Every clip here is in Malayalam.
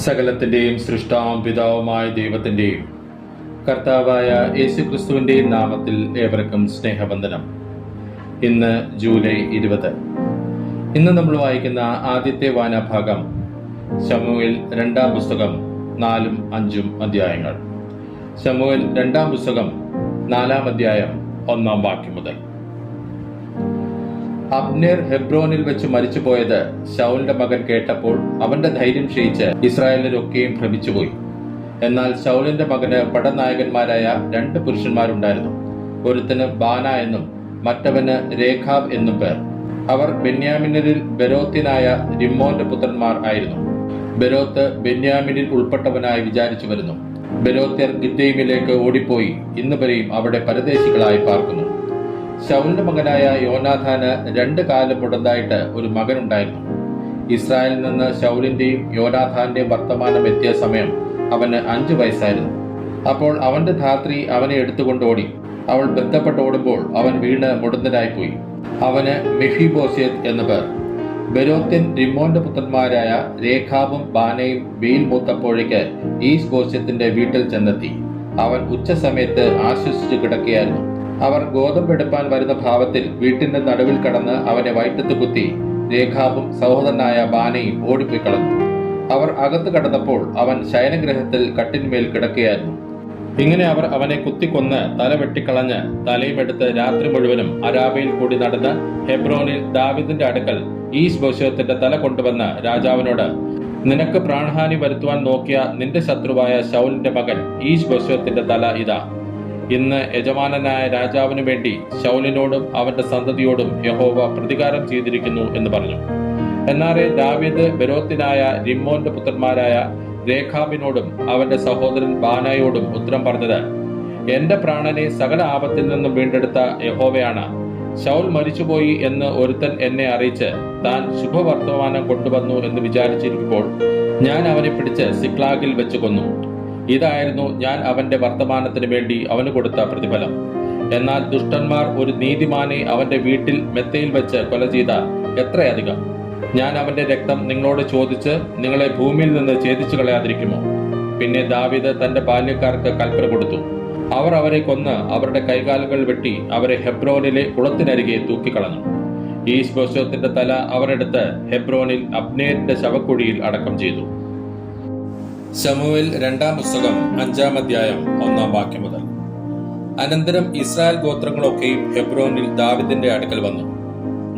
സകലത്തിൻ്റെയും സൃഷ്ടാവും പിതാവുമായ ദൈവത്തിൻ്റെയും കർത്താവായ യേശുക്രിസ്തുവിൻ്റെയും നാമത്തിൽ ഏവർക്കും സ്നേഹവന്ദനം. ഇന്ന് ജൂലൈ 20. ഇന്ന് നമ്മൾ വായിക്കുന്ന ആദ്യത്തെ വായനാഭാഗം ശമൂവേൽ 2-ാം പുസ്തകം 4-ഉം 5-ഉം അധ്യായങ്ങൾ. ശമൂവേൽ 2-ാം പുസ്തകം 4-ാം അധ്യായം 1-ാം വാക്യം മുതൽ. അബ്നേർ ഹെബ്രോനിൽ വെച്ച് മരിച്ചുപോയത് ശൗലിന്റെ മകൻ കേട്ടപ്പോൾ അവന്റെ ധൈര്യം ക്ഷയിച്ച് ഇസ്രായേലിനൊക്കെയും ഭ്രമിച്ചുപോയി. എന്നാൽ ശൗലിന്റെ മകന് പടനായകന്മാരായ 2 പുരുഷന്മാരുണ്ടായിരുന്നു. ഒരുത്തന് ബാന എന്നും മറ്റവന് രേഖാബ് എന്നും പേർ. അവർ ബെന്യാമിനിൽ ബെരോത്യനായ റിമ്മോന്റെ പുത്രന്മാർ ആയിരുന്നു. ബെരോത്ത് ബെന്യാമിനിൽ ഉൾപ്പെട്ടവനായി വിചാരിച്ചു വരുന്നു. ബെരോത്യർ ഗിദ്ദീമിലേക്ക് ഓടിപ്പോയി ഇന്നുവരെയും അവിടെ പരദേശികളായി പാർക്കുന്നു. ശൗലിന്റെ മകനായ യോനാഥാന് 2 കാലം മുടന്തായിട്ട് ഒരു മകനുണ്ടായിരുന്നു. ഇസ്രായേലിൽ നിന്ന് ശൗലിന്റെയും യോനാഥാന്റെയും വർത്തമാനം എത്തിയ സമയം അവന് 5 വയസ്സായിരുന്നു. അപ്പോൾ അവന്റെ ധാത്രി അവനെ എടുത്തുകൊണ്ട് ഓടി. അവൾ ബന്ധപ്പെട്ട് ഓടുമ്പോൾ അവൻ വീണ് മുടന്തനായിപ്പോയി. അവന് മെഫീബോശേത്ത് എന്നു പേർ. ബെരോത്യൻ റിമ്മോന്റെ പുത്രന്മാരായ രേഖാബും ബാനയും വെയിൽ മൂത്തപ്പോഴേക്ക് ഈശ്ബോശേത്തിന്റെ വീട്ടിൽ ചെന്നെത്തി. അവൻ ഉച്ച സമയത്ത് ആശ്വസിച്ചു കിടക്കുകയായിരുന്നു. അവർ ഗോതമ്പെടുപ്പാൻ വരുന്ന ഭാവത്തിൽ വീട്ടിന്റെ നടുവിൽ കടന്ന് അവനെ വയറ്റത്ത് കുത്തി രേഖാബും സഹോദരനായ ബാനയും ഓടിപ്പോയി കളഞ്ഞു. അവർ അകത്ത് കടന്നപ്പോൾ അവൻ ശയനഗ്രഹത്തിൽ കട്ടിന്മേൽ കിടക്കുകയായിരുന്നു. ഇങ്ങനെ അവർ അവനെ കുത്തിക്കൊന്ന് തല വെട്ടിക്കളഞ്ഞ് തലയും എടുത്ത് രാത്രി മുഴുവനും അരാബയിൽ കൂടി നടന്ന് ഹെബ്രോനിൽ ദാവീദിന്റെ അടുക്കൽ ഈശ്ബോശേത്തിന്റെ തല കൊണ്ടുവന്ന് രാജാവിനോട്, നിനക്ക് പ്രാണഹാനി വരുത്തുവാൻ നോക്കിയ നിന്റെ ശത്രുവായ ശൗലിന്റെ മകൻ ഈശ്ബോശേത്തിന്റെ തല ഇതാ. ഇന്ന് യജമാനനായ രാജാവിനു വേണ്ടി ശൗലിനോടും അവന്റെ സന്തതിയോടും യഹോവ പ്രതികാരം ചെയ്തിരിക്കുന്നു എന്ന് പറഞ്ഞു. എന്നാറെ ദാവീദ് ബെരോത്യനായ റിമ്മോന്റെ പുത്രന്മാരായ രേഖാബിനോടും അവന്റെ സഹോദരൻ ബാനയോടും ഉത്തരം പറഞ്ഞത്, എന്റെ പ്രാണനെ സകല ആപത്തിൽ നിന്നും വീണ്ടെടുത്ത യഹോവയാണ്. ശൗൽ മരിച്ചുപോയി എന്ന് ഒരുത്തൻ എന്നെ അറിയിച്ച് താൻ ശുഭവർത്തമാനം കൊണ്ടുവന്നു എന്ന് വിചാരിച്ചിരിക്കുമ്പോൾ ഞാൻ അവനെ പിടിച്ച് സിക്ലാഗിൽ വെച്ച് കൊന്നു. ഇതായിരുന്നു ഞാൻ അവന്റെ വർത്തമാനത്തിന് വേണ്ടി അവന് കൊടുത്ത പ്രതിഫലം. എന്നാൽ ദുഷ്ടന്മാർ ഒരു നീതിമാനെ അവന്റെ വീട്ടിൽ മെത്തയിൽ വെച്ച് കൊല ചെയ്ത എത്രയധികം. ഞാൻ അവന്റെ രക്തം നിങ്ങളോട് ചോദിച്ച് നിങ്ങളെ ഭൂമിയിൽ നിന്ന് ഛേദിച്ചു കളയാതിരിക്കുമോ? പിന്നെ ദാവീദ് തന്റെ ബാല്യക്കാർക്ക് കൽപ്പന കൊടുത്തു. അവർ അവരെ കൊന്ന് അവരുടെ കൈകാലുകൾ വെട്ടി അവരെ ഹെബ്രോനിലെ കുളത്തിനരികെ തൂക്കിക്കളഞ്ഞു. ഈശ്ബോശേത്തിന്റെ തല അവരെടുത്ത് ഹെബ്രോനിൽ അബ്നേരിന്റെ ശവക്കുഴിയിൽ അടക്കം ചെയ്തു. ശമൂവേൽ 2-ാം പുസ്തകം 5-ാം അധ്യായം 1-ാം വാക്യം മുതൽ. അനന്തരം ഇസ്രായേൽ ഗോത്രങ്ങളൊക്കെയും ഹെബ്രോനിൽ ദാവീദിന്റെ അടുക്കൽ വന്നു.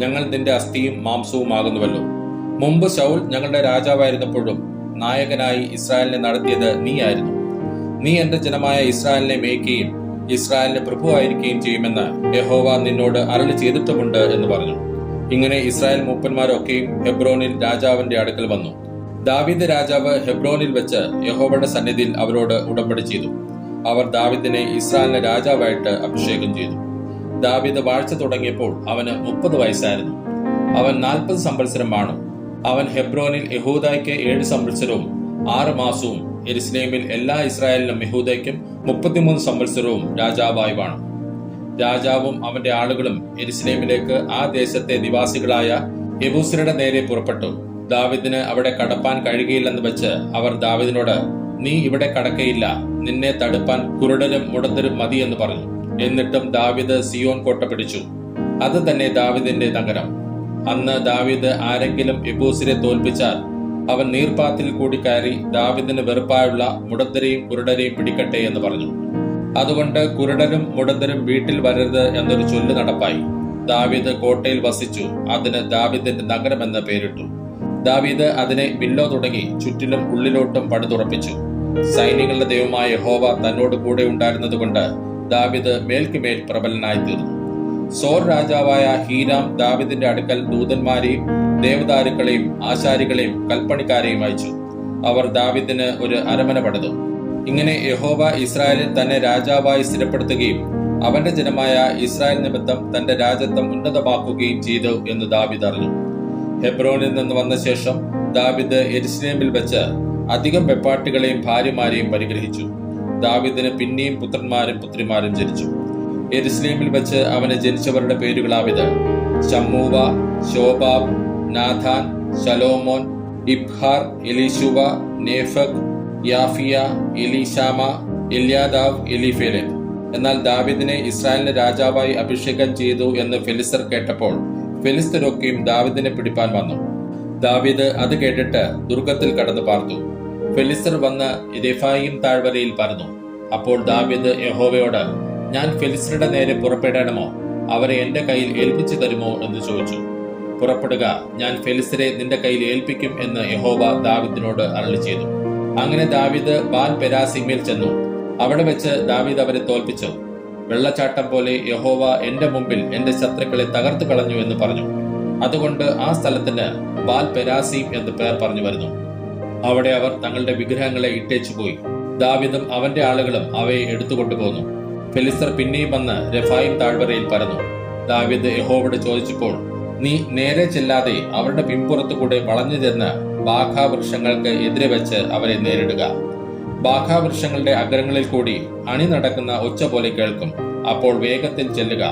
ഞങ്ങൾ നിന്റെ അസ്ഥിയും മാംസവും ആകുന്നുവല്ലോ. മുമ്പ് ശൗൽ ഞങ്ങളുടെ രാജാവായിരുന്നപ്പോഴും നായകനായി ഇസ്രായേലിനെ നടത്തിയത് നീയായിരുന്നു. നീ എന്റെ ജനമായ ഇസ്രായേലിനെ മേയ്ക്കുകയും ഇസ്രായേലിന് പ്രഭുവായിരിക്കുകയും ചെയ്യുമെന്ന് യഹോവ നിന്നോട് അരുളി ചെയ്തിട്ടുമുണ്ട് എന്ന് പറഞ്ഞു. ഇങ്ങനെ ഇസ്രായേൽ മൂപ്പന്മാരൊക്കെയും ഹെബ്രോനിൽ രാജാവിന്റെ അടുക്കൽ വന്നു. ദാവീദ് രാജാവ് ഹെബ്രോനിൽ വെച്ച് യഹോവയുടെ സന്നിധിയിൽ അവരോട് ഉടമ്പടി ചെയ്തു. അവർ ദാവീദിനെ ഇസ്രായേലിന് രാജാവായിട്ട് അഭിഷേകം ചെയ്തു. ദാവീദ് വാഴ്ച തുടങ്ങിയപ്പോൾ അവന് 30 വയസ്സായിരുന്നു. അവൻ 40 സംവത്സരം വാണു. അവൻ ഹെബ്രോനിൽ യഹൂദയ്ക്ക് 7 സംവത്സരവും 6 മാസവും യെരുശലേമിൽ എല്ലാ ഇസ്രായേലിനും യഹൂദയ്ക്കും 33 സംവത്സരവും രാജാവായി വാണു. രാജാവും അവന്റെ ആളുകളും യെരുശലേമിലേക്ക് ആ ദേശത്തെ നിവാസികളായ യെബൂസ്യരുടെ നേരെ പുറപ്പെട്ടു. ദാവീദിന് അവിടെ കടപ്പാൻ കഴിയുകയില്ലെന്ന് വെച്ച് അവർ ദാവീദിനോട്, നീ ഇവിടെ കടക്കയില്ല, നിന്നെ തടുപ്പാൻ കുരുടരും മുടന്തരും മതി എന്ന് പറഞ്ഞു. എന്നിട്ടും ദാവീദ് സിയോൻ കോട്ട പിടിച്ചു. അത് തന്നെ ദാവീദിന്റെ നഗരം. അന്ന് ദാവീദ് ആരെങ്കിലും യെബൂസ്യരെ തോൽപ്പിച്ചാൽ അവൻ നീർപ്പാത്തിൽ കൂടി കയറി ദാവീദിന് വെറുപ്പായുള്ള മുടന്തരെയും കുരുടരെയും പിടിക്കട്ടെ എന്ന് പറഞ്ഞു. അതുകൊണ്ട് കുരുടരും മുടന്തരും വീട്ടിൽ വരരുത് എന്നൊരു ചൊല്ല് നടപ്പായി. ദാവീദ് കോട്ടയിൽ വസിച്ചു. അതിന് ദാവീദിന്റെ നഗരം എന്ന പേരിട്ടു. ദാവീദ് അതിനെ വില്ലോ തുടങ്ങി ചുറ്റിലും ഉള്ളിലോട്ടും പണിതുറപ്പിച്ചു. സൈന്യങ്ങളുടെ ദൈവമായ യഹോവ തന്നോട് കൂടെ ഉണ്ടായിരുന്നത് കൊണ്ട് ദാവീദ് മേൽക്കുമേൽ പ്രബലനായി തീർന്നു. സോർ രാജാവായ ഹീരാം ദാവീദിന്റെ അടുക്കൽ ദൂതന്മാരെയും ദേവദാരുക്കളെയും ആശാരികളെയും കൽപ്പണിക്കാരെയും അയച്ചു. അവർ ദാവീദിന് ഒരു അരമന പണിതു. ഇങ്ങനെ യഹോവ ഇസ്രായേലിൽ തന്നെ രാജാവായി സ്ഥിരപ്പെടുത്തുകയും അവന്റെ ജനമായ ഇസ്രായേൽ നിമിത്തം തന്റെ രാജ്യത്വം ഉന്നതമാക്കുകയും ചെയ്തു എന്ന് ദാവീദ് അറിഞ്ഞു. ഹെബ്രോനിൽ നിന്ന് വന്ന ശേഷം ദാവീദ് യെരുശലേമിൽ വെച്ച് അധികം വെപ്പാട്ടികളെയും ഭാര്യമാരെയും പരിഗ്രഹിച്ചു. ദാവീദിന് പിന്നെയും പുത്രന്മാരും പുത്രിമാരും ജനിച്ചു. യെരുശലേമിൽ വെച്ച് അവന് ജനിച്ചവരുടെ പേരുകളാവിത്: ശമ്മൂവ, ശോബാബ്, നാഥാൻ, ശലോമോൻ, ഇബ്ഹാർ, എലീശുവ, നേഫക്, യാഫിയ, എലീശാമ, എല്യാദാവ്, എലീഫേലെത്ത്. എന്നാൽ ദാവീദിനെ ഇസ്രായേലിന്റെ രാജാവായി അഭിഷേകം ചെയ്തു എന്ന് ഫെലിസ്തർ കേട്ടപ്പോൾ ഫെലിസ്തരൊക്കെയും ദാവീദിനെ പിടിപ്പാൻ വന്നു. ദാവീദ് അത് കേട്ടിട്ട് ദുർഗത്തിൽ കടന്നു പാർത്തു. ഫെലിസ്തർ വന്ന് രെഫായീം താഴ്വരയിൽ പരന്നു. അപ്പോൾ ദാവീദ് യഹോവയോട്, ഞാൻ ഫെലിസ്തരുടെ നേരെ പുറപ്പെടണമോ? അവരെ എന്റെ കയ്യിൽ ഏൽപ്പിച്ചു തരുമോ എന്ന് ചോദിച്ചു. പുറപ്പെടുക, ഞാൻ ഫെലിസ്തരെ നിന്റെ കയ്യിൽ ഏൽപ്പിക്കും എന്ന് യഹോവ ദാവീദിനോട് അരുളി ചെയ്തു. അങ്ങനെ ദാവീദ് ബാൽ പെരാസീമിൽ ചെന്നു. അവിടെ വെച്ച് ദാവീദ് അവരെ തോൽപ്പിച്ചു. വെള്ളച്ചാട്ടം പോലെ യഹോവ എന്റെ മുമ്പിൽ എന്റെ ശത്രുക്കളെ തകർത്തു കളഞ്ഞു എന്ന് പറഞ്ഞു. അതുകൊണ്ട് ആ സ്ഥലത്തിന് ബാൽ പെരാസീം എന്ന് പേർ പറഞ്ഞു വരുന്നു. അവിടെ അവർ തങ്ങളുടെ വിഗ്രഹങ്ങളെ ഇട്ടേച്ചു പോയി. ദാവീദും അവന്റെ ആളുകളും അവയെ എടുത്തുകൊണ്ടുപോന്നു. ഫെലിസ്തർ പിന്നെയും വന്ന് രെഫായീം താഴ്വരയിൽ പരന്നു. ദാവീദ് യഹോവയോട് ചോദിച്ചപ്പോൾ, നീ നേരെ ചെല്ലാതെ അവരുടെ പിൻപുറത്തു കൂടെ വളഞ്ഞു ചെന്ന് ബാഖാവൃക്ഷങ്ങൾക്ക് എതിരെ വെച്ച് അവരെ നേരിടുക. ബാഖാവൃക്ഷങ്ങളുടെ അഗ്രങ്ങളിൽ കൂടി അണി നടക്കുന്ന ഒച്ച പോലെ കേൾക്കും. അപ്പോൾ വേഗത്തിൽ ചെല്ലുക.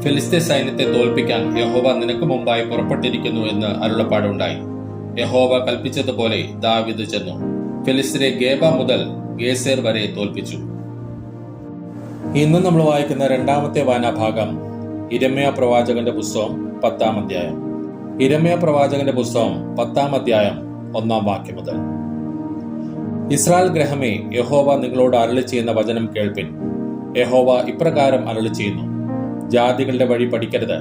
ഫെലിസ്ത്യ സൈന്യത്തെ തോൽപ്പിക്കാൻ യഹോവ നിനക്ക് മുമ്പായി പുറപ്പെട്ടിരിക്കുന്നു എന്ന് അരുളപ്പാടുണ്ടായി. യഹോവ കൽപ്പിച്ചതുപോലെ ദാവീദ് ചെന്നു. ഫെലിസ്ത്യരെ ഗേബ മുതൽ ഗേസേർ വരെ തോൽപ്പിച്ചു. ഇന്ന് നമ്മൾ വായിക്കുന്ന രണ്ടാമത്തെ വായനാഭാഗം യിരെമ്യാ പ്രവാചകന്റെ പുസ്തകം 10-ാം അധ്യായം. യിരെമ്യാ പ്രവാചകന്റെ പുസ്തകം 10-ാം അധ്യായം 1-ാം വാക്യം മുതൽ. ഇസ്രായേൽ ഗ്രഹമേ, യഹോവ നിങ്ങളോട് അരുളി ചെയ്യുന്ന വചനം കേൾപ്പിൻ. യഹോവ ഇപ്രകാരം അരുളി ചെയ്യുന്നു: ജാതികളുടെ വഴി പഠിക്കരുത്,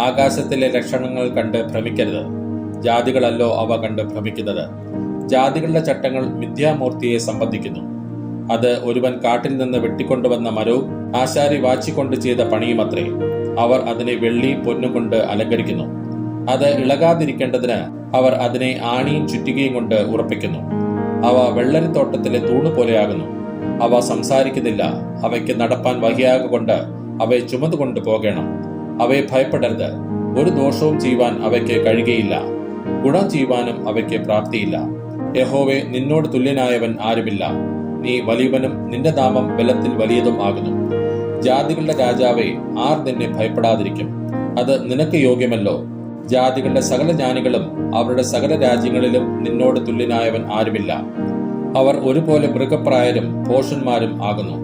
ആകാശത്തിലെ ലക്ഷണങ്ങൾ കണ്ട് ഭ്രമിക്കരുത്. ജാതികളല്ലോ അവ കണ്ട് ഭ്രമിക്കുന്നത്. ജാതികളുടെ ചട്ടങ്ങൾ മിഥ്യാമൂർത്തിയെ സംബന്ധിക്കുന്നു. അത് ഒരുവൻ കാട്ടിൽ നിന്ന് വെട്ടിക്കൊണ്ടുവന്ന മരവും ആശാരി വാച്ചിക്കൊണ്ട് ചെയ്ത പണിയുമത്രേ. അവർ അതിനെ വെള്ളിയും പൊന്നും കൊണ്ട് അലങ്കരിക്കുന്നു. അത് ഇളകാതിരിക്കേണ്ടതിന് അവർ അതിനെ ആണിയും ചുറ്റികയും കൊണ്ട് ഉറപ്പിക്കുന്നു. അവ വെള്ളരിത്തോട്ടത്തിലെ തൂണുപോലെയാകുന്നു. അവ സംസാരിക്കുന്നില്ല. അവയ്ക്ക് നടപ്പാൻ വഹിയാകൊണ്ട് അവയെ ചുമന്നുകൊണ്ട് പോകണം. അവയെ ഭയപ്പെടരുത്. ഒരു ദോഷവും ചെയ്യുവാൻ അവയ്ക്ക് കഴിയുകയില്ല. ഗുണം ചെയ്യുവാനും അവയ്ക്ക് പ്രാപ്തിയില്ല. യഹോവേ, നിന്നോട് തുല്യനായവൻ ആരുമില്ല. നീ വലിയവനും നിന്റെ നാമം ബലത്തിൽ വലിയതും ആകുന്നു. ജാതികളുടെ രാജാവേ, ആർ നിന്നെ ഭയപ്പെടാതിരിക്കും? അത് നിനക്ക് യോഗ്യമല്ലോ. ജാതികളുടെ സകല ജ്ഞാനികളും അവരുടെ സകല രാജ്യങ്ങളിലും നിന്നോട് തുല്യനായവൻ ആരുമില്ല. അവർ ഒരുപോലെ മൃഗപ്രായരും ഭോഷന്മാരും ആകുന്നു.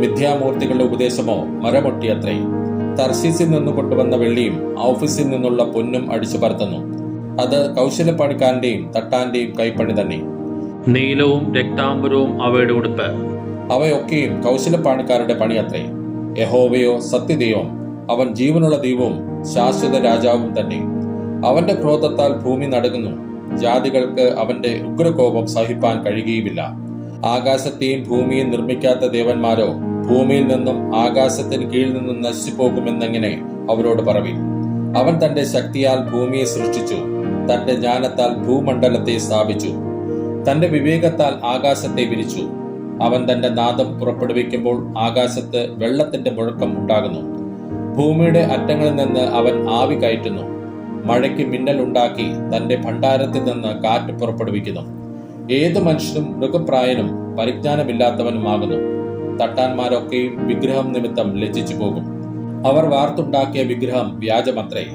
മിഥ്യാമൂർത്തികളുടെ ഉപദേശമോ മരമൊട്ടിയത്രേ. തർശീസിൽ നിന്ന് കൊണ്ടുവന്ന വെള്ളിയും ഔഫീസിൽ നിന്നുള്ള പൊന്നും അടിച്ചു പരത്തുന്നു. അത് കൗശലപ്പണിക്കാരന്റെയും തട്ടാന്റെയും കൈപ്പണി തന്നെ. നീലവും രക്താംബരവും അവയുടെ ഉടുപ്പ്. അവയൊക്കെയും കൗശലപ്പണിക്കാരുടെ പണിയത്രേ. യഹോവയോ സത്യദൈവം, അവൻ ജീവനുള്ള ദൈവവും ശാശ്വത രാജാവും തന്നെ. അവന്റെ ക്രോധത്താൽ ഭൂമി നടുങ്ങുന്നു. ജാതികൾക്ക് അവന്റെ ഉഗ്രകോപം സഹിപ്പാൻ കഴിയുകയുമില്ല. ആകാശത്തെയും ഭൂമിയും നിർമ്മിക്കാത്ത ദേവന്മാരോ ഭൂമിയിൽ നിന്നും ആകാശത്തിന് കീഴിൽ നിന്നും നശിച്ചുപോകുമെന്നെങ്ങനെ അവരോട് പറവി. അവൻ തന്റെ ശക്തിയാൽ ഭൂമിയെ സൃഷ്ടിച്ചു. തന്റെ ജ്ഞാനത്താൽ ഭൂമണ്ഡലത്തെ സ്ഥാപിച്ചു. തന്റെ വിവേകത്താൽ ആകാശത്തെ വിരിച്ചു. അവൻ തന്റെ നാദം പുറപ്പെടുവിക്കുമ്പോൾ ആകാശത്ത് വെള്ളത്തിന്റെ മുഴക്കം ഉണ്ടാകുന്നു. ഭൂമിയുടെ അറ്റങ്ങളിൽ നിന്ന് അവൻ ആവി കയറ്റുന്നു. മഴയ്ക്ക് മിന്നൽ ഉണ്ടാക്കി തന്റെ ഭണ്ഡാരത്തിൽ നിന്ന് കാറ്റ് പുറപ്പെടുവിക്കുന്നു. ഏതു മനുഷ്യനും മൃഗപ്രായനും പരിജ്ഞാനമില്ലാത്തവനുമാകുന്നു. തട്ടാന്മാരൊക്കെയും വിഗ്രഹം നിമിത്തം ലജ്ജിച്ചു പോകും. അവർ വാർത്തുണ്ടാക്കിയ വിഗ്രഹം വ്യാജമത്രേ.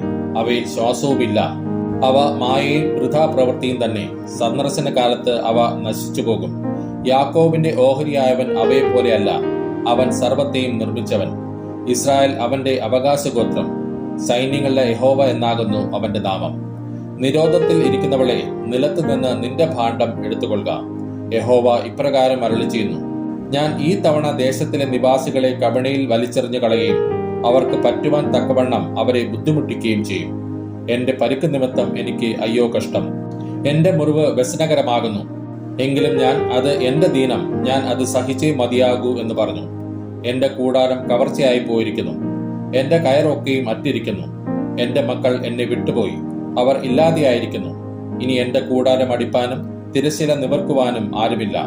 അവയിൽ ശ്വാസവുമില്ല. അവ മായയും വൃഥാ പ്രവൃത്തിയും തന്നെ. സന്ദർശന കാലത്ത് അവ നശിച്ചു പോകും. യാക്കോബിന്റെ ഓഹരിയായവൻ അവയെ പോലെയല്ല. അവൻ സർവത്തെയും നിർമ്മിച്ചവൻ. ഇസ്രായേൽ അവന്റെ അവകാശഗോത്രം. സൈന്യങ്ങളുടെ യഹോവ എന്നാകുന്നു അവന്റെ നാമം. നിരോധത്തിൽ ഇരിക്കുന്നവളെ, നിലത്ത് നിന്ന് നിന്റെ ഭാണ്ഡം എടുത്തുകൊള്ളുക. യഹോവ ഇപ്രകാരം അരുളി ചെയ്യുന്നു: ഞാൻ ഈ തവണ ദേശത്തിലെ നിവാസികളെ കബണിയിൽ വലിച്ചെറിഞ്ഞു കളയുകയും അവർക്ക് പറ്റുവാൻ തക്കവണ്ണം അവരെ ബുദ്ധിമുട്ടിക്കുകയും ചെയ്യും. എന്റെ പരുക്ക് നിമിത്തം എനിക്ക് അയ്യോ കഷ്ടം. എന്റെ മുറിവ് വ്യസനകരമാകുന്നു. എങ്കിലും ഞാൻ അത് എന്റെ ദീനം, ഞാൻ അത് സഹിച്ചേ മതിയാകൂ എന്ന് പറഞ്ഞു. എന്റെ കൂടാരം കവർച്ചയായി പോയിരിക്കുന്നു. എന്റെ കയറൊക്കെയും അറ്റിരിക്കുന്നു. എന്റെ മക്കൾ എന്നെ വിട്ടുപോയി. അവർ ഇല്ലാതെയായിരിക്കുന്നു. ഇനി എന്റെ കൂടാരം അടിപ്പാനും തിരശ്ശീല നിവർക്കുവാനും ആരുമില്ല.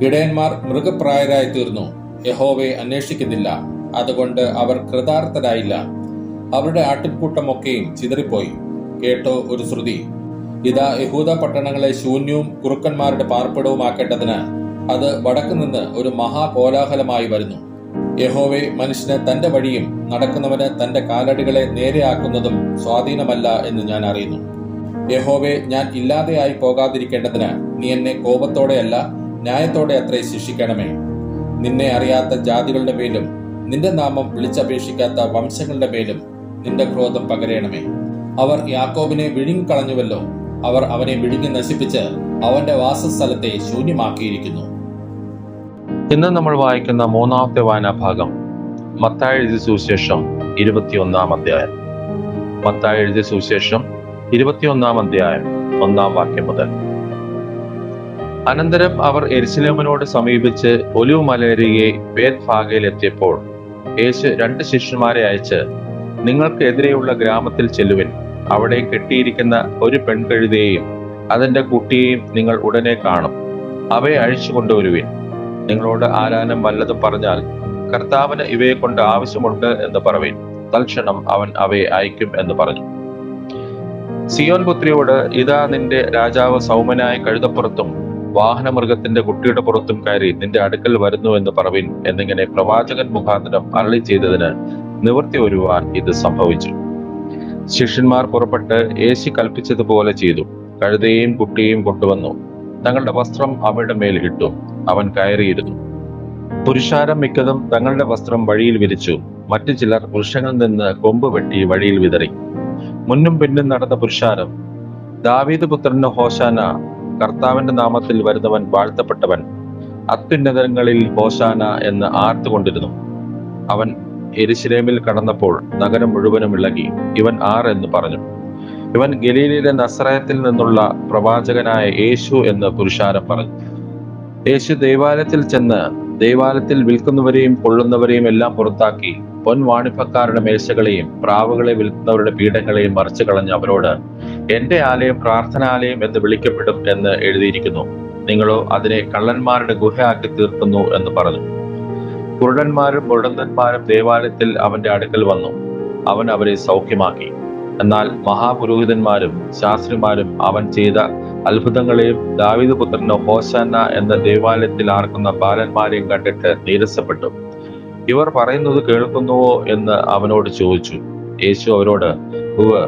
ഇടയന്മാർ മൃഗപ്രായരായി തീർന്നു. യഹോവയെ അന്വേഷിക്കുന്നില്ല. അതുകൊണ്ട് അവർ കൃതാർത്ഥരായില്ല. അവരുടെ ആട്ടിൻകൂട്ടമൊക്കെയും ചിതറിപ്പോയി. കേട്ടോ ഒരു ശ്രുതി. ഇതാ, യഹൂദ പട്ടണങ്ങളെ ശൂന്യവും കുറുക്കന്മാരുടെ പാർപ്പിടവുമാക്കേണ്ടതിന് അത് വടക്കുനിന്ന് ഒരു മഹാകോലാഹലമായി വരുന്നു. യഹോവേ, മനുഷ്യന് തന്റെ വഴിയും നടക്കുന്നവന് തന്റെ കാലടികളെ നേരെയാക്കുന്നതും സ്വാധീനമല്ല എന്ന് ഞാൻ അറിയുന്നു. യഹോവേ, ഞാൻ ഇല്ലാതെയായി പോകാതിരിക്കേണ്ടതിന് നീ എന്നെ കോപത്തോടെയല്ല ന്യായത്തോടെ അത്രേ ശിക്ഷിക്കണമേ. നിന്നെ അറിയാത്ത ജാതികളുടെ മേലും നിന്റെ നാമം വിളിച്ചപേക്ഷിക്കാത്ത വംശങ്ങളുടെ മേലും നിന്റെ ക്രോധം പകരണമേ. അവർ യാക്കോബിനെ വിഴുങ്ങിക്കളഞ്ഞുവല്ലോ. അവർ അവനെ വിഴുങ്ങി നശിപ്പിച്ച് അവന്റെ വാസസ്ഥലത്തെ ശൂന്യമാക്കിയിരിക്കുന്നു. ഇന്ന് നമ്മൾ വായിക്കുന്ന മൂന്നാമത്തെ വായനാഭാഗം മത്തായി എഴുതിയ സുവിശേഷം 21-ാം അധ്യായം. മത്തായി എഴുതിയ സുവിശേഷം 21-ാം അധ്യായം 1-ാം വാക്യം മുതൽ. അനന്തരം അവർ യെരുശലേമിനോട് സമീപിച്ച് ഒലിവ് മലയരികെ ബേത്ഫാഗയിൽ എത്തിയപ്പോൾ യേശു 2 ശിഷ്യന്മാരെ അയച്ച്, നിങ്ങൾക്ക് എതിരെയുള്ള ഗ്രാമത്തിൽ ചെല്ലുവിൻ. അവിടെ കെട്ടിയിരിക്കുന്ന ഒരു പെൺകഴുതയെയും അതിന്റെ കുട്ടിയെയും നിങ്ങൾ ഉടനെ കാണും. അവയെ അഴിച്ചു കൊണ്ടുവരുവിൻ. നിങ്ങളോട് ആരാനും വല്ലതും പറഞ്ഞാൽ, കർത്താവിന് ഇവയെ കൊണ്ട് ആവശ്യമുണ്ട് എന്ന് പറവീൻ. തൽക്ഷണം അവൻ അവയെ അയക്കും എന്ന് പറഞ്ഞു. സിയോൻ പുത്രിയോട്, ഇതാ നിന്റെ രാജാവ് സൗമ്യനായ കഴുതപ്പുറത്തും വാഹനമൃഗത്തിന്റെ കുട്ടിയുടെ പുറത്തും കയറി നിന്റെ അടുക്കൽ വരുന്നു എന്ന് പറവീൻ എന്നിങ്ങനെ പ്രവാചകൻ മുഖാന്തരം അരുളി ചെയ്തതിന് നിവൃത്തി വരുവാൻ ഇത് സംഭവിച്ചു. ശിഷ്യന്മാർ പുറപ്പെട്ട് യേശു കൽപ്പിച്ചതുപോലെ ചെയ്തു. കഴുതയെയും കുട്ടിയെയും കൊണ്ടുവന്നു തങ്ങളുടെ വസ്ത്രം അവയുടെ മേൽ ഇട്ടു. അവൻ കയറിയിരുന്നു. പുരുഷാരം മിക്കതും തങ്ങളുടെ വസ്ത്രം വഴിയിൽ വിരിച്ചു. മറ്റു ചിലർ വൃക്ഷങ്ങളിൽ നിന്ന് കൊമ്പ് വെട്ടി വഴിയിൽ വിതറി. മുന്നും പിന്നും നടന്ന പുരുഷാരം, ദാവീദ് പുത്രന് ഹോശാന, കർത്താവിന്റെ നാമത്തിൽ വരുന്നവൻ വാഴ്ത്തപ്പെട്ടവൻ, അത്യുന്നതങ്ങളിൽ ഹോശാന എന്ന് ആർത്തുകൊണ്ടിരുന്നു. അവൻ യെരുശലേമിൽ കടന്നപ്പോൾ നഗരം മുഴുവനും ഇളകി. ഇവൻ ആർ എന്ന് പറഞ്ഞു. ഇവൻ ഗലീലയിലെ നസറയത്തിൽ നിന്നുള്ള പ്രവാചകനായ യേശു എന്ന് പുരുഷാരം പറഞ്ഞു. യേശു ദൈവാലയത്തിൽ ചെന്ന് ദൈവാലയത്തിൽ വിൽക്കുന്നവരെയും കൊള്ളുന്നവരെയും എല്ലാം പുറത്താക്കി പൊൻവാണിഭക്കാരുടെ മേശകളെയും പ്രാവുകളെ വിൽക്കുന്നവരുടെ പീഠങ്ങളെയും മറിച്ചു കളഞ്ഞ് അവരോട്, എന്റെ ആലയം പ്രാർത്ഥനാലയം എന്ന് വിളിക്കപ്പെടും എന്ന് എഴുതിയിരിക്കുന്നു. നിങ്ങളോ അതിനെ കള്ളന്മാരുടെ ഗുഹയാക്കി തീർക്കുന്നു എന്ന് പറഞ്ഞു. കുരുടന്മാരും മുടന്തന്മാരും ദേവാലയത്തിൽ അവന്റെ അടുക്കൽ വന്നു. അവൻ അവരെ സൗഖ്യമാക്കി. എന്നാൽ മഹാപുരോഹിതന്മാരും ശാസ്ത്രിമാരും അവൻ ചെയ്ത അത്ഭുതങ്ങളെയും ദാവീദ് പുത്രന് ഹോശാന എന്ന ദേവാലയത്തിൽ ആർക്കുന്ന ബാലന്മാരെയും കണ്ടിട്ട് നീരസപ്പെട്ടു. ഇവർ പറയുന്നത് കേൾക്കുന്നുവോ എന്ന് അവനോട് ചോദിച്ചു. യേശു അവരോട്, ഉവ്വ്,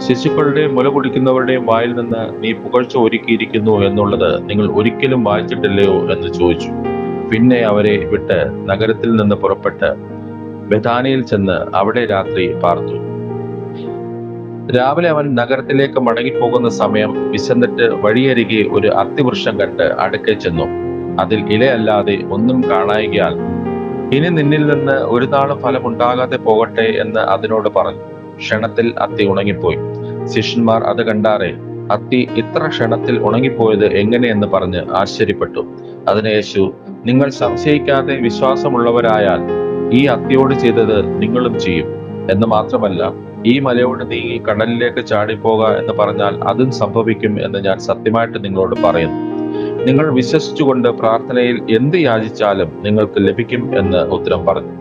ശിശുക്കളുടെയും മുല കുടിക്കുന്നവരുടെയും വായിൽ നിന്ന് നീ പുകഴ്ച ഒരുക്കിയിരിക്കുന്നു എന്നുള്ളത് നിങ്ങൾ ഒരിക്കലും വായിച്ചിട്ടില്ലയോ എന്ന് ചോദിച്ചു. പിന്നെ അവരെ വിട്ട് നഗരത്തിൽ നിന്ന് പുറപ്പെട്ട് ബെഥാനിയിൽ ചെന്ന് അവിടെ രാത്രി പാർത്തു. രാവിലെ അവൻ നഗരത്തിലേക്ക് മടങ്ങിപ്പോകുന്ന സമയം വിശന്നിട്ട് വഴിയരികെ ഒരു അത്തിവൃക്ഷം കണ്ട് അടുക്കെ ചെന്നു. അതിൽ ഇലയല്ലാതെ ഒന്നും കാണായികയാൽ, ഇനി നിന്നിൽ നിന്ന് ഒരു നാളും ഫലമുണ്ടാകാതെ പോകട്ടെ എന്ന് അതിനോട് പറഞ്ഞു. ക്ഷണത്തിൽ അത്തി ഉണങ്ങിപ്പോയി. ശിഷ്യന്മാർ അത് കണ്ടാറെ, അത്തി ഇത്ര ക്ഷണത്തിൽ ഉണങ്ങിപ്പോയത് എങ്ങനെയെന്ന് പറഞ്ഞ് ആശ്ചര്യപ്പെട്ടു. അതിന് യേശു, നിങ്ങൾ സംശയിക്കാതെ വിശ്വാസമുള്ളവരായാൽ ഈ അത്തിയോട് ചെയ്തത് നിങ്ങളും ചെയ്യും. എന്ന് മാത്രമല്ല, ഈ മലയോട് നീങ്ങി കടലിലേക്ക് ചാടിപ്പോക എന്ന് പറഞ്ഞാൽ അതും സംഭവിക്കും എന്ന് ഞാൻ സത്യമായിട്ട് നിങ്ങളോട് പറയുന്നു. നിങ്ങൾ വിശ്വസിച്ചുകൊണ്ട് പ്രാർത്ഥനയിൽ എന്ത് യാചിച്ചാലും നിങ്ങൾക്ക് ലഭിക്കും എന്ന് ഉത്തരം പറഞ്ഞു.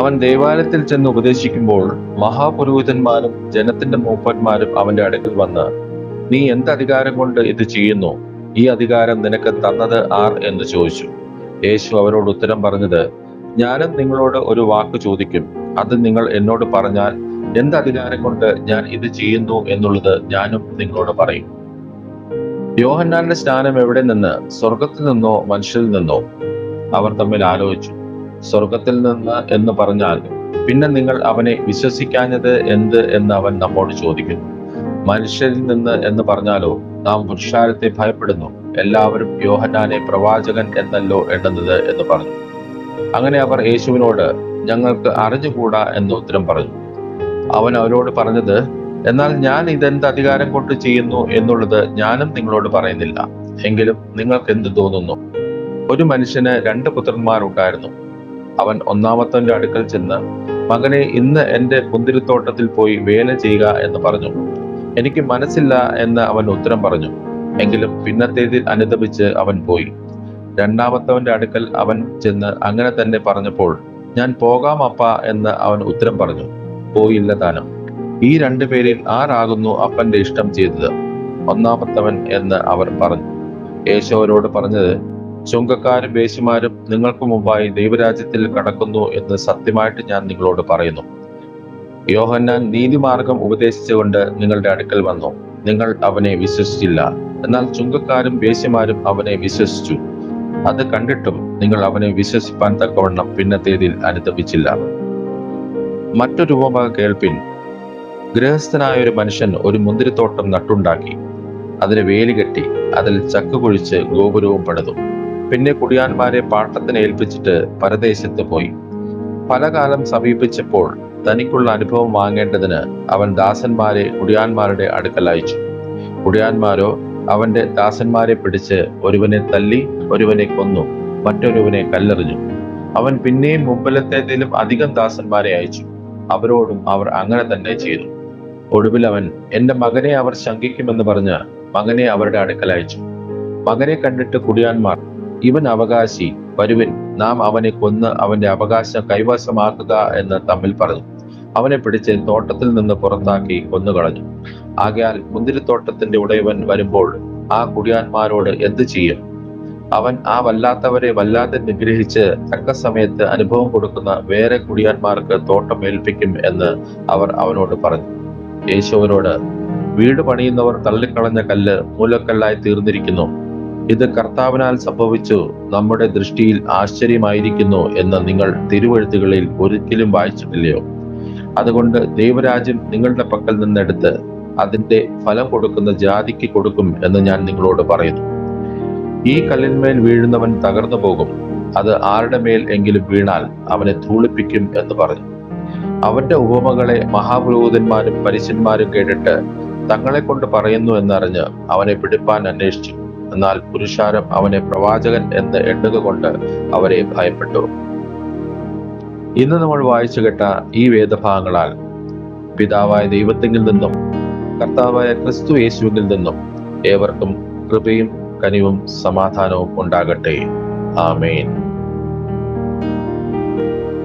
അവൻ ദേവാലയത്തിൽ ചെന്ന് ഉപദേശിക്കുമ്പോൾ മഹാപുരോഹിതന്മാരും ജനത്തിന്റെ മൂപ്പന്മാരും അവന്റെ അടുക്കൽ വന്ന്, നീ എന്ത് അധികാരം കൊണ്ട് ഇത് ചെയ്യുന്നു? ഈ അധികാരം നിനക്ക് തന്നത് ആർ എന്ന് ചോദിച്ചു. യേശു അവരോട് ഉത്തരം പറഞ്ഞത്, ഞാനും നിങ്ങളോട് ഒരു വാക്ക് ചോദിക്കും. അത് നിങ്ങൾ എന്നോട് പറഞ്ഞാൽ എന്ത് അധികാരം കൊണ്ട് ഞാൻ ഇത് ചെയ്യുന്നു എന്നുള്ളത് ഞാനും നിങ്ങളോട് പറയും. യോഹന്നാന്റെ സ്നാനം എവിടെ നിന്ന്? സ്വർഗത്തിൽ നിന്നോ മനുഷ്യരിൽ നിന്നോ? അവർ തമ്മിൽ ആലോചിച്ചു. സ്വർഗത്തിൽ നിന്ന് എന്ന് പറഞ്ഞാൽ പിന്നെ നിങ്ങൾ അവനെ വിശ്വസിക്കാഞ്ഞത് എന്ത് എന്ന് അവൻ നമ്മോട് ചോദിക്കുന്നു. മനുഷ്യരിൽ നിന്ന് എന്ന് പറഞ്ഞാലോ നാം പുരുഷാരത്തെ ഭയപ്പെടുന്നു. എല്ലാവരും യോഹന്നാനെ പ്രവാചകൻ എന്നല്ലോ എണ്ണുന്നത് എന്ന് പറഞ്ഞു. അങ്ങനെ അവർ യേശുവിനോട്, ഞങ്ങൾക്ക് അറിഞ്ഞുകൂടാ എന്ന് ഉത്തരം പറഞ്ഞു. അവൻ അവരോട് പറഞ്ഞത്, എന്നാൽ ഞാൻ ഇതെന്ത് അധികാരം കൊണ്ട് ചെയ്യുന്നു എന്നുള്ളത് ഞാനും നിങ്ങളോട് പറയുന്നില്ല. എങ്കിലും നിങ്ങൾക്ക് എന്ത് തോന്നുന്നു? ഒരു മനുഷ്യന് 2 പുത്രന്മാരുണ്ടായിരുന്നു. അവൻ ഒന്നാമത്തവന്റെ അടുക്കൽ ചെന്ന്, മകനെ, ഇന്ന് എന്റെ മുന്തിരിത്തോട്ടത്തിൽ പോയി വേല ചെയ്യുക എന്ന് പറഞ്ഞു. എനിക്ക് മനസ്സില്ല എന്ന് അവൻ ഉത്തരം പറഞ്ഞു. എങ്കിലും പിന്നത്തേതിൽ അനുതപിച്ച് അവൻ പോയി. രണ്ടാമത്തവന്റെ അടുക്കൽ അവൻ ചെന്ന് അങ്ങനെ തന്നെ പറഞ്ഞപ്പോൾ, ഞാൻ പോകാം അപ്പ എന്ന് അവൻ ഉത്തരം പറഞ്ഞു. പോയില്ല താനും. ഈ 2 പേരിൽ ആരാകുന്നു അപ്പന്റെ ഇഷ്ടം ചെയ്തത്? ഒന്നാമത്തവൻ എന്ന് അവർ പറഞ്ഞു. യേശു അവരോട് പറഞ്ഞത്, ചുങ്കക്കാരും വേശ്യമാരും നിങ്ങൾക്ക് മുമ്പായി ദൈവരാജ്യത്തിൽ കടക്കുന്നു എന്ന് സത്യമായിട്ട് ഞാൻ നിങ്ങളോട് പറയുന്നു. യോഹന്നാൻ നീതിമാർഗം ഉപദേശിച്ചുകൊണ്ട് നിങ്ങളുടെ അടുക്കൽ വന്നു, നിങ്ങൾ അവനെ വിശ്വസിച്ചില്ല. എന്നാൽ ചുങ്കക്കാരും വേശ്യമാരും അവനെ വിശ്വസിച്ചു. അത് കണ്ടിട്ടും നിങ്ങൾ അവനെ വിശ്വസിപ്പാൻ തക്കവണ്ണം പിന്നത്തേതിൽ അനുതപിച്ചില്ല. മറ്റൊരു ഉപമ കേൾപ്പിൻ. ഗൃഹസ്ഥനായ ഒരു മനുഷ്യൻ ഒരു മുന്തിരിത്തോട്ടം നട്ടുണ്ടാക്കി, അതിന് വേലി കെട്ടി, അതിൽ ചക്ക് കുഴിച്ച് ഗോപുരവും പണിതു. പിന്നെ കുടിയാന്മാരെ പാട്ടത്തിന് ഏൽപ്പിച്ചിട്ട് പരദേശത്ത് പോയി. പല കാലം സമീപിച്ചപ്പോൾ തനിക്കുള്ള അനുഭവം വാങ്ങേണ്ടതിന് അവൻ ദാസന്മാരെ കുടിയാന്മാരുടെ അടുക്കൽ അയച്ചു. കുടിയാന്മാരോ അവന്റെ ദാസന്മാരെ പിടിച്ച് ഒരുവനെ തല്ലി, ഒരുവനെ കൊന്നു, മറ്റൊരുവനെ കല്ലെറിഞ്ഞു. അവൻ പിന്നെയും മുമ്പിലത്തേതിലും അധികം ദാസന്മാരെ അയച്ചു. അവരോടും അവർ അങ്ങനെ തന്നെ ചെയ്തു. ഒടുവിൽ അവൻ, എന്റെ മകനെ അവർ ശങ്കിക്കുമെന്ന് പറഞ്ഞ് മകനെ അവരുടെ അടുക്കൽ അയച്ചു. മകനെ കണ്ടിട്ട് കുടിയാന്മാർ, ഇവൻ അവകാശി, വരുവിൻ, നാം അവനെ കൊന്ന് അവന്റെ അവകാശം കൈവശമാക്കുക എന്ന് തമ്മിൽ പറഞ്ഞു. അവനെ പിടിച്ച് തോട്ടത്തിൽ നിന്ന് പുറത്താക്കി കൊന്നുകളഞ്ഞു. ആകയാൽ മുന്തിരിത്തോട്ടത്തിന്റെ ഉടയവൻ വരുമ്പോൾ ആ കുടിയാന്മാരോട് എന്ത് ചെയ്യും? അവൻ ആ വല്ലാത്തവരെ വല്ലാതെ നിഗ്രഹിച്ച് തക്ക സമയത്ത് അനുഭവം കൊടുക്കുന്ന വേറെ കുടിയാന്മാർക്ക് തോട്ടം ഏൽപ്പിക്കും എന്ന് അവർ അവനോട് പറഞ്ഞു. യേശു അവരോട്, വീട് പണിയുന്നവർ തള്ളിക്കളഞ്ഞ കല്ല് മൂലക്കല്ലായി തീർന്നിരിക്കുന്നു. ഇത് കർത്താവിനാൽ സംഭവിച്ചു, നമ്മുടെ ദൃഷ്ടിയിൽ ആശ്ചര്യമായിരിക്കുന്നു എന്ന് നിങ്ങൾ തിരുവെഴുത്തുകളിൽ ഒരിക്കലും വായിച്ചിട്ടില്ലയോ? അതുകൊണ്ട് ദൈവരാജ്യം നിങ്ങളുടെ പക്കൽ നിന്നെടുത്ത് അതിന്റെ ഫലം കൊടുക്കുന്ന ജാതിക്ക് കൊടുക്കും എന്ന് ഞാൻ നിങ്ങളോട് പറയുന്നു. ഈ കല്ലിന്മേൽ വീഴുന്നവൻ തകർന്നു പോകും, അത് ആരുടെ മേൽ എങ്കിലും വീണാൽ അവനെ ധൂളിപ്പിക്കും എന്ന് പറഞ്ഞു. അവന്റെ ഉപമകളെ മഹാപുരോഹിതന്മാരും പരീശന്മാരും കേട്ടിട്ട് തങ്ങളെ കൊണ്ട് പറയുന്നു എന്നറിഞ്ഞ് അവനെ പിടിപ്പാൻ അന്വേഷിച്ചു. എന്നാൽ പുരുഷാരം അവനെ പ്രവാചകൻ എന്ന് എണ്ണുക കൊണ്ട് അവരെ ഭയപ്പെട്ടു. ഇന്ന് നമ്മൾ വായിച്ചു കേട്ട ഈ വേദഭാഗങ്ങളാൽ പിതാവായ ദൈവത്തിൽ നിന്നും കർത്താവായ ക്രിസ്തു യേശുവിൽ നിന്നും ഏവർക്കും കൃപയും കനിവും സമാധാനവും ഉണ്ടാകട്ടെ. ആമേൻ.